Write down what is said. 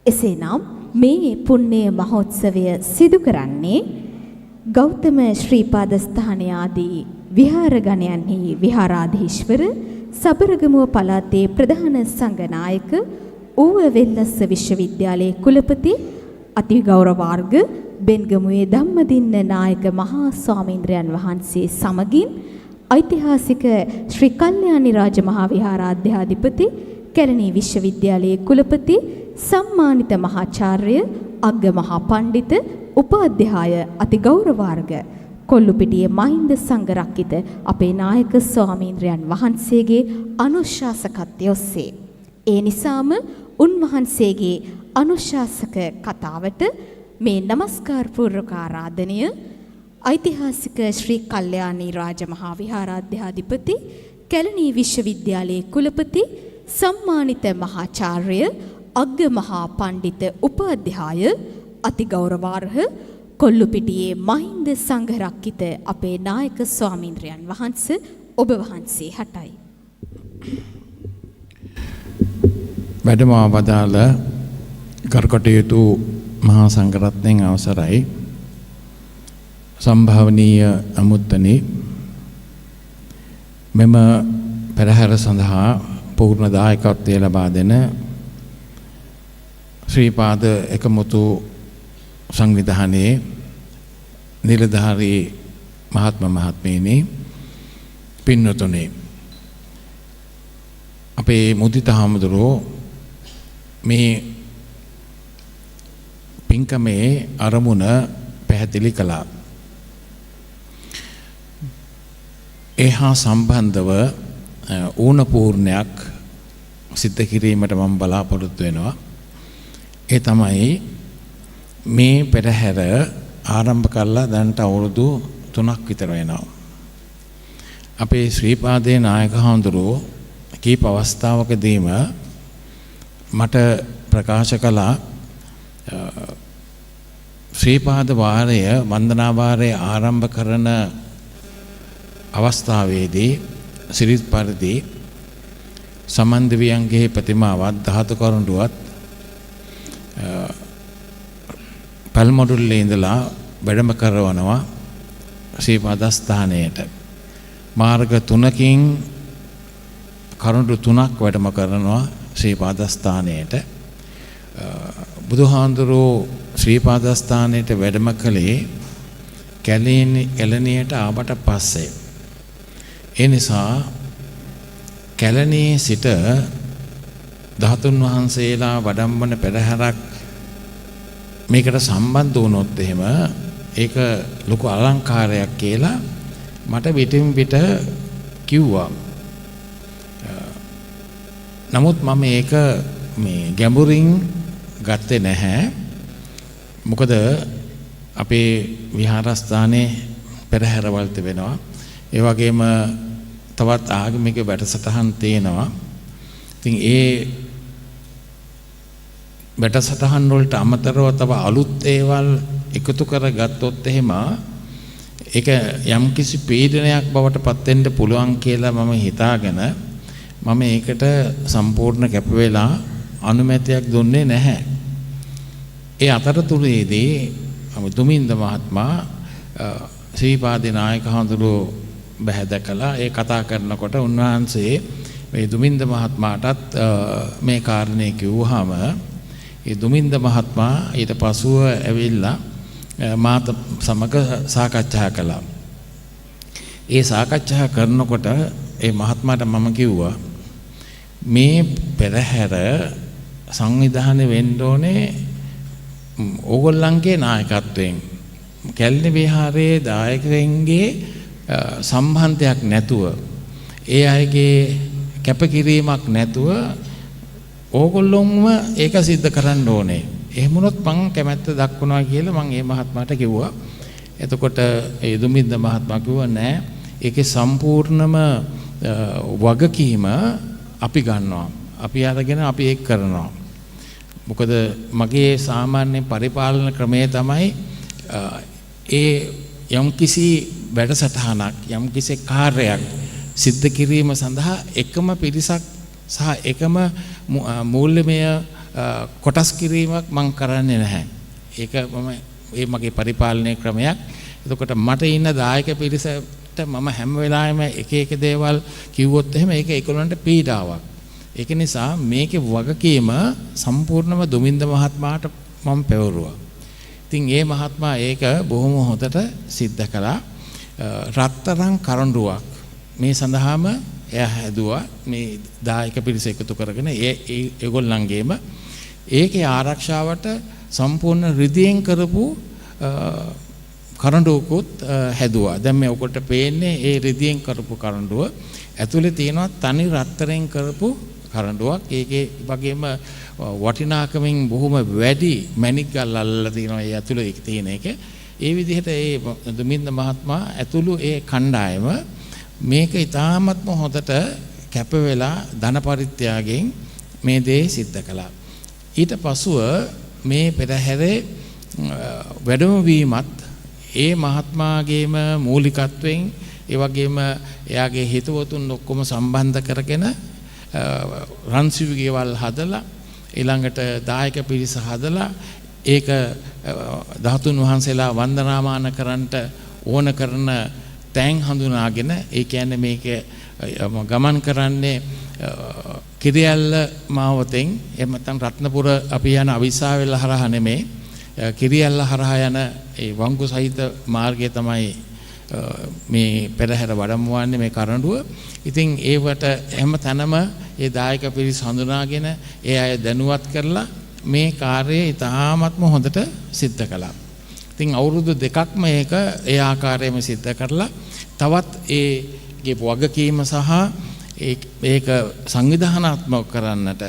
එසේනම් මේ පුණ්‍ය මහෝත්සවය සිදු කරන්නේ ගෞතම ශ්‍රීපාද ස්ථාන ආදී විහාරගණයන්හි විහාරාධීශවර සබරගමුව පළාතේ ප්‍රධාන සංඝනායක ඌව වෙල්ලස්ස විශ්වවිද්‍යාලයේ කුලපති අතිගෞරවාර්ග බෙන්ගමුවේ ධම්මදින්න නායක මහා ස්වාමීන්ද්‍රයන් වහන්සේ සමගින් ඓතිහාසික ශ්‍රී කල්යාණි රාජ මහා විහාරාධ්‍යාධිපති කැලණි විශ්වවිද්‍යාලයේ කුලපති සම්මානිත මහාචාර්ය අග්ග මහා පණ්ඩිත උපාධ්‍යාය අතිගෞරවාර්ග කොල්ලුපිටියේ මහින්ද සංඝරක්කිත අපේ නායක ස්වාමීන්ද්‍රයන් වහන්සේගේ අනුශාසකත්වය ඔස්සේ ඒ නිසාම උන්වහන්සේගේ අනුශාසක කතාවට මේ নমස්කාර පූර්වක ආරාධනය ඓතිහාසික ශ්‍රී කල්යාණි රාජ මහා විහාරාධ්‍යාධිපති කැලණි විශ්වවිද්‍යාලයේ කුලපති සම්මානිත මහාචාර්ය අග්ග මහා පණ්ඩිත උපාධ්‍යාය අතිගෞරවාර්හ කොල්ලුපිටියේ මහින්ද සංඝරක්කිත අපේ නායක ස්වාමීන්ද්‍රයන් වහන්සේ ඔබ වහන්සේ හටයි. වැඩම අවදාළ කර්කටයුතු මහා සංඝරත්නයන් අවසරයි සම්භාවනීය අමුත්තනි මෙම පෙරහැර සඳහා පූර්ණ දායකත්වය ලබා දෙන ශ්‍රීපාද එකමුතු සංවිධානයේ නිලධාරී මහත්ම මහත්මීනි පින්වතුනි අපේ මුදිත හාමුදුරුවෝ මේ පින්කමේ අරමුණ පැහැදිලි කළා. එහා සම්බන්ධව ඌනපූර්ණයක් සිද්ධ කිරීමට මම බලාපොරොත්තු වෙනවා. ඒ තමයි මේ පෙරහැර ආරම්භ කළා දැන්ට අවුරුදු 3ක් විතර වෙනවා. අපේ ශ්‍රීපාදේ නායක හාමුදුරුවෝ කීප අවස්ථාවකදීම මට ප්‍රකාශ කළා ශ්‍රීපාද වාරය වන්දනා වාරය ආරම්භ කරන අවස්ථාවේදී සිරිත් පරිදි සමන්දවියන්ගේ ප්‍රතිමාවත් ධාතු කරඬුවත් පල්මොඩුල්ලේ ඉඳලා වැඩම කරවනවා ශ්‍රීපාද ස්ථානයට. මාර්ග 3කින් කරඬු 3ක් වැඩම කරනවා ශ්‍රීපාද ස්ථානයට. බුදුහාඳුරෝ ශ්‍රීපාද ස්ථානයට වැඩම කළේ කැලණියට ආවට පස්සේ. ඒ නිසා කැලණියේ සිට ධාතුන් වහන්සේලා වඩම්වන පෙරහැරක් මේකට සම්බන්ධ වුණොත් එහෙම ඒක ලොකු අලංකාරයක් කියලා මට පිටින් පිට කිව්වා. නමුත් මම ඒක මේ ගැඹුරින් ගත්තේ නැහැ. මොකද අපේ විහාරස්ථානයේ පෙරහැරවල් තිබෙනවා. ඒ වගේම තවත් ආගමික වැඩසටහන් තියෙනවා. ඉතින් ඒ වැඩසටහන් වලට අමතරව තව අලුත් ඒවල් එකතු කරගත්තොත් එහෙම ඒක යම්කිසි පීඩනයක් බවට පත් වෙන්න පුළුවන් කියලා මම හිතාගෙන මම ඒකට සම්පූර්ණ කැප වෙලා අනුමැතියක් දුන්නේ නැහැ. ඒ අතරතුරේදී දුමින්ද මහත්මයා ශ්‍රීපාදේ නායක හඳුරෝ බැහැ දැකලා ඒ කතා කරනකොට උන්වහන්සේ මේ දුමින්ද මහත්මයාටත් මේ කාරණේ කිව්වහම ඒ දුමින්ද මහත්මයා ඊට පසුව ඇවිල්ලා මාත සමග සාකච්ඡා කළා. ඒ සාකච්ඡා කරනකොට ඒ මහත්මයාට මම කිව්වා මේ පෙරහැර සංවිධානය වෙන්න ඕනේ ඕගොල්ලන්ගේ නායකත්වයෙන්. කැලණි විහාරයේ දායකයන්ගේ සම්බන්ධයක් නැතුව ඒ අයගේ කැපකිරීමක් නැතුව ඕගොල්ලොන්ම ඒක සිද්ධ කරන්න ඕනේ. එහෙම වුණොත් මං කැමැත්ත දක්වනවා කියලා මං ඒ මහත්මයාට කිව්වා. එතකොට ඒ දුමින්ද මහත්මයා කිව්වා නෑ ඒකේ සම්පූර්ණම වගකීම අපි ගන්නවා. අපි අරගෙන අපි ඒක කරනවා. මොකද මගේ සාමාන්‍ය පරිපාලන ක්‍රමය තමයි ඒ යම්කිසි වැඩසටහනක් යම්කිසි කාර්යයක් සිද්ධ කිරීම සඳහා එකම පිරිසක් සහ එකම මූල්‍යමය කොටස් කිරීමක් මම කරන්නේ නැහැ. ඒක ඒ මගේ පරිපාලනයේ ක්‍රමයක්. එතකොට මට ඉන්න දායක පිරිසට මම හැම වෙලාවෙම එක එක දේවල් කිව්වොත් එහෙම ඒක ඒගොල්ලන්ට පීඩාවක්. ඒක නිසා මේකේ වගකීම සම්පූර්ණම දුමින්ද මහත්මයාට මම පැවරුවා. ඉතින් ඒ මහත්මයා ඒක බොහොම හොඳට සිද්ධ කළා. රත්තරන් කරඬුවක් මේ සඳහාම එයා හැදුවා. මේ දායක පිරිස එකතු කරගෙන ඒගොල්ලන්ගේම ඒකේ ආරක්ෂාවට සම්පූර්ණ රිදීයෙන් කරපු කරඬුවකුත් හැදුවා. දැන් මේ ඔකට පේන්නේ ඒ රිදීයෙන් කරපු කරඬුව. ඇතුලේ තියෙනවා තනි රත්තරන් කරපු කරඬුවක්. ඒකේ වගේම වටිනාකමින් බොහොම වැඩි මැණික් ගල් අල්ලලා තියෙනවා ඒ ඇතුලේ තියෙන එක. ඒ විදිහට ඒ දුමින්ද මහත්මයා ඇතුළු ඒ කණ්ඩායම මේක ඉතාමත්ම හොඳට කැප වෙලා ධන පරිත්‍යාගයෙන් මේ දේ සිද්ධ කළා. ඊට පසුව මේ පෙරහැරේ වැඩම වීමත් ඒ මහත්මයාගේම මූලිකත්වයෙන් ඒ වගේම එයාගේ හිතවතුන් ඔක්කොම සම්බන්ධ කරගෙන රන්සිවි ගෙවල් හදලා ඊළඟට දායක පිරිස හදලා ඒක ධාතුන් වහන්සේලා වන්දනාමාන කරන්නට ඕන කරන තැන් හඳුනාගෙන ඒ කියන්නේ මේක ගමන් කරන්නේ කිරියල්ල මාවතෙන් එහෙම නැත්නම් රත්නපුර අපි යන අවිස්සාවෙල්ල හරහා නෙමේ කිරියල්ල හරහා යන ඒ වංගු සහිත මාර්ගය තමයි මේ පෙරහැර වඩම්වන්නේ මේ කරඬුව. ඉතින් ඒවට හැම තැනම ඒ දායක පිරිස හඳුනාගෙන ඒ අය දැනුවත් කරලා මේ කාර්යය ඉතාමත්ම හොඳට සිද්ධ කළා. ඉතින් අවුරුදු 2ක් මේක ඒ ආකාරයෙන්ම සිද්ධ කරලා තවත් ඒගේ වගකීම සහ ඒක සංවිධානාත්මක කරන්නට